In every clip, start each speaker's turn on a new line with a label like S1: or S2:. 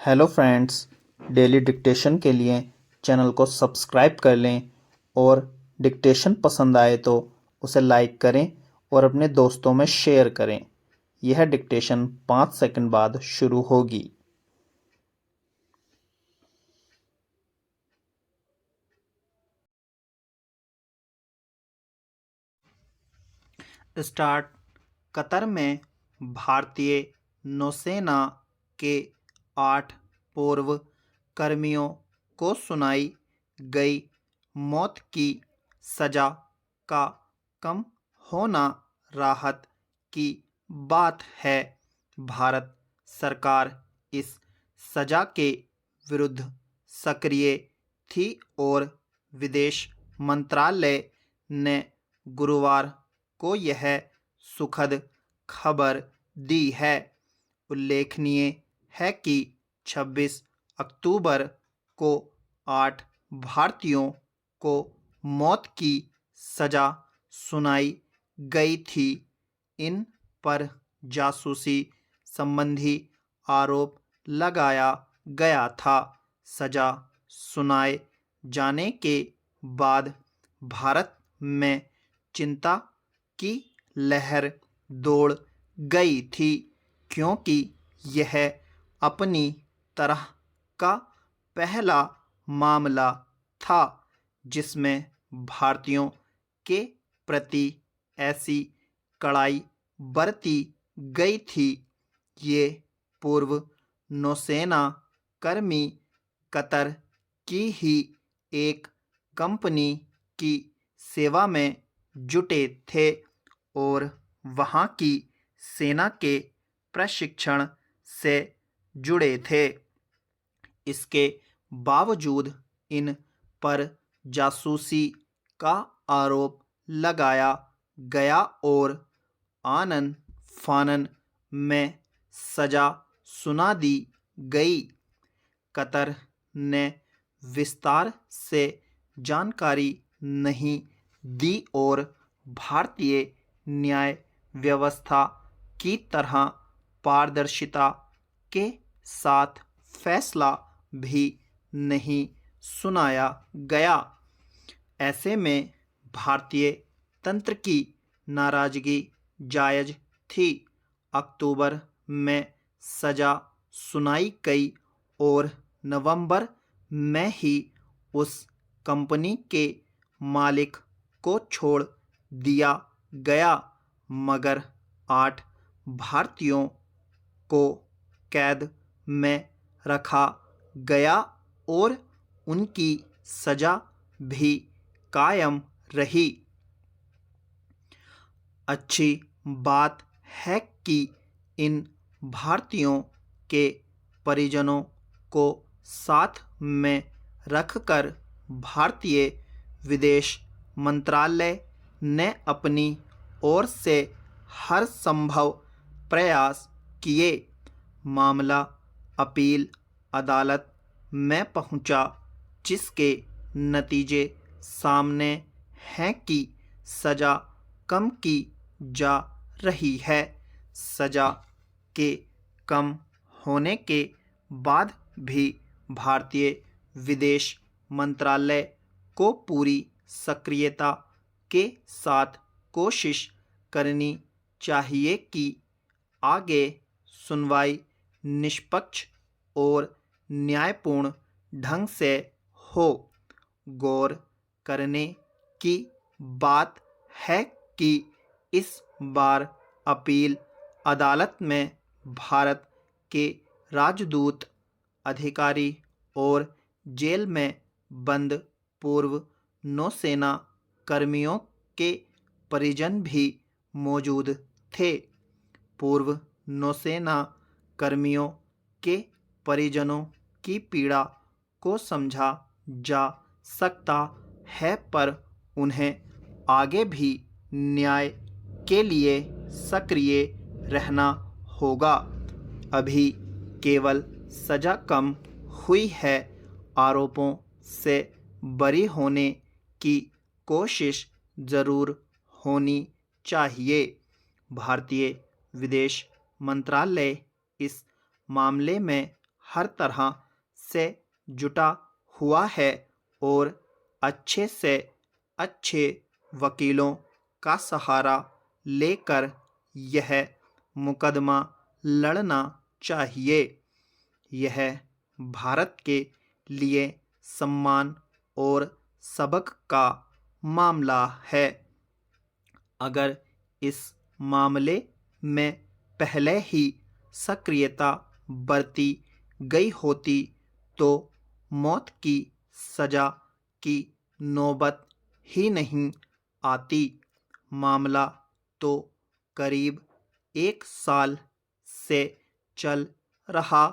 S1: Hello friends, daily dictation के लिए channel को सब्सक्राइब कर लें और डिक्टेशन पसंद आए तो उसे लाइक करें और अपने दोस्तों में शेयर करें। यह डिक्टेशन 5 सेकंड बाद शुरू होगी। स्टार्ट। कतर में भारतीय नौसेना के 8 पूर्व कर्मियों को सुनाई गई मौत की सजा का कम होना राहत की बात है। भारत सरकार इस सजा के विरुद्ध सक्रिय थी और विदेश मंत्रालय ने गुरुवार को यह सुखद खबर दी है। उल्लेखनीय है कि 26 अक्टूबर को 8 भारतीयों को मौत की सजा सुनाई गई थी। इन पर जासूसी संबंधी आरोप लगाया गया था। सजा सुनाए जाने के बाद भारत में चिंता की लहर दौड़ गई थी, क्योंकि यह अपनी तरह का पहला मामला था जिसमें भारतीयों के प्रति ऐसी कड़ाई बरती गई थी। ये पूर्व नौसेना कर्मी कतर की ही एक कंपनी की सेवा में जुटे थे और वहाँ की सेना के प्रशिक्षण से जुड़े थे। इसके बावजूद इन पर जासूसी का आरोप लगाया गया और आनन फानन में सजा सुना दी गई। कतर ने विस्तार से जानकारी नहीं दी और भारतीय न्याय व्यवस्था की तरह पारदर्शिता के साथ फैसला भी नहीं सुनाया गया। ऐसे में भारतीय तंत्र की नाराजगी जायज थी। अक्टूबर में सजा सुनाई गई और नवंबर में ही उस कंपनी के मालिक को छोड़ दिया गया, मगर 8 भारतीयों को कैद में रखा गया और उनकी सजा भी कायम रही। अच्छी बात है कि इन भारतीयों के परिजनों को साथ में रखकर भारतीय विदेश मंत्रालय ने अपनी ओर से हर संभव प्रयास किए। मामला अपील अदालत में पहुंचा, जिसके नतीजे सामने हैं कि सजा कम की जा रही है। सजा के कम होने के बाद भी भारतीय विदेश मंत्रालय को पूरी सक्रियता के साथ कोशिश करनी चाहिए कि आगे सुनवाई निष्पक्ष और न्यायपूर्ण ढंग से हो। गौर करने की बात है कि इस बार अपील अदालत में भारत के राजदूत, अधिकारी और जेल में बंद पूर्व नौसेना कर्मियों के परिजन भी मौजूद थे। पूर्व नौसेना कर्मियों के परिजनों की पीड़ा को समझा जा सकता है, पर उन्हें आगे भी न्याय के लिए सक्रिय रहना होगा। अभी केवल सजा कम हुई है, आरोपों से बरी होने की कोशिश जरूर होनी चाहिए। भारतीय विदेश मंत्रालय इस मामले में हर तरह से जुटा हुआ है और अच्छे से अच्छे वकीलों का सहारा लेकर यह मुकदमा लड़ना चाहिए। यह भारत के लिए सम्मान और सबक का मामला है। अगर इस मामले में पहले ही सक्रियता बरती गई होती तो मौत की सज़ा की नौबत ही नहीं आती। मामला तो करीब 1 साल से चल रहा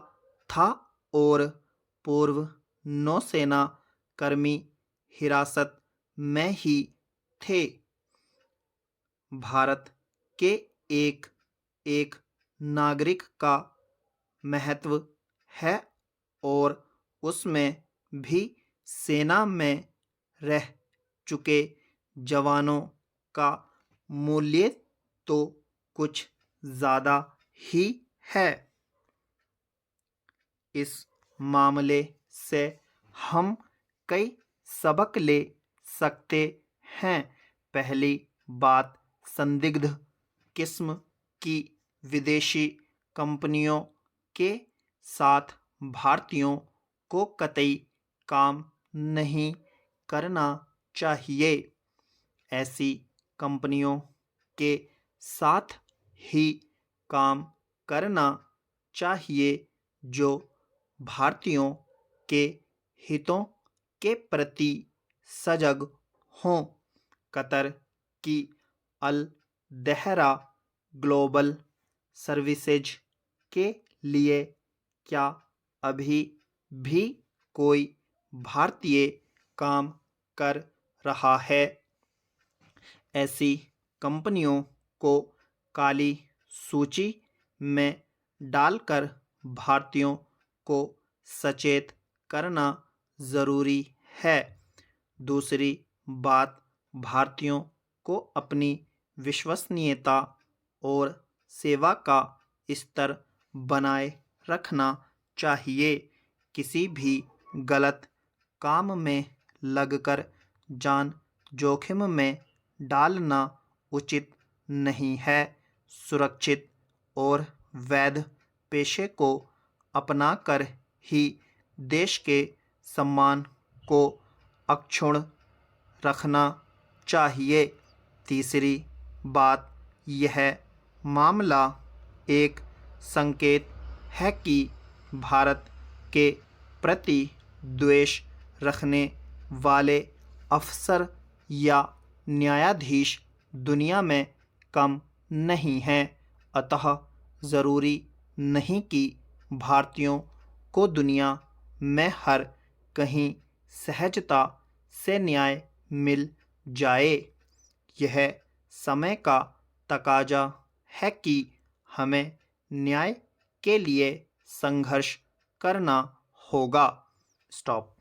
S1: था और पूर्व नौसेना कर्मी हिरासत में ही थे। भारत के एक एक नागरिक का महत्व है और उसमें भी सेना में रह चुके जवानों का मूल्य तो कुछ ज़्यादा ही है। इस मामले से हम कई सबक ले सकते हैं। पहली बात, संदिग्ध किस्म की विदेशी कंपनियों के साथ भारतीयों को कतई काम नहीं करना चाहिए। ऐसी कंपनियों के साथ ही काम करना चाहिए जो भारतीयों के हितों के प्रति सजग हों। कतर की अल दहरा ग्लोबल सर्विसेज के लिए क्या अभी भी कोई भारतीय काम कर रहा है? ऐसी कंपनियों को काली सूची में डालकर भारतीयों को सचेत करना ज़रूरी है। दूसरी बात, भारतीयों को अपनी विश्वसनीयता और सेवा का स्तर बनाए रखना चाहिए। किसी भी गलत काम में लगकर जान जोखिम में डालना उचित नहीं है। सुरक्षित और वैध पेशे को अपनाकर ही देश के सम्मान को अक्षुण्ण रखना चाहिए। तीसरी बात, यह मामला एक संकेत है कि भारत के प्रति द्वेष रखने वाले अफसर या न्यायाधीश दुनिया में कम नहीं हैं। अतः ज़रूरी नहीं कि भारतीयों को दुनिया में हर कहीं सहजता से न्याय मिल जाए। यह समय का तकाजा है कि हमें न्याय के लिए संघर्ष करना होगा। स्टॉप।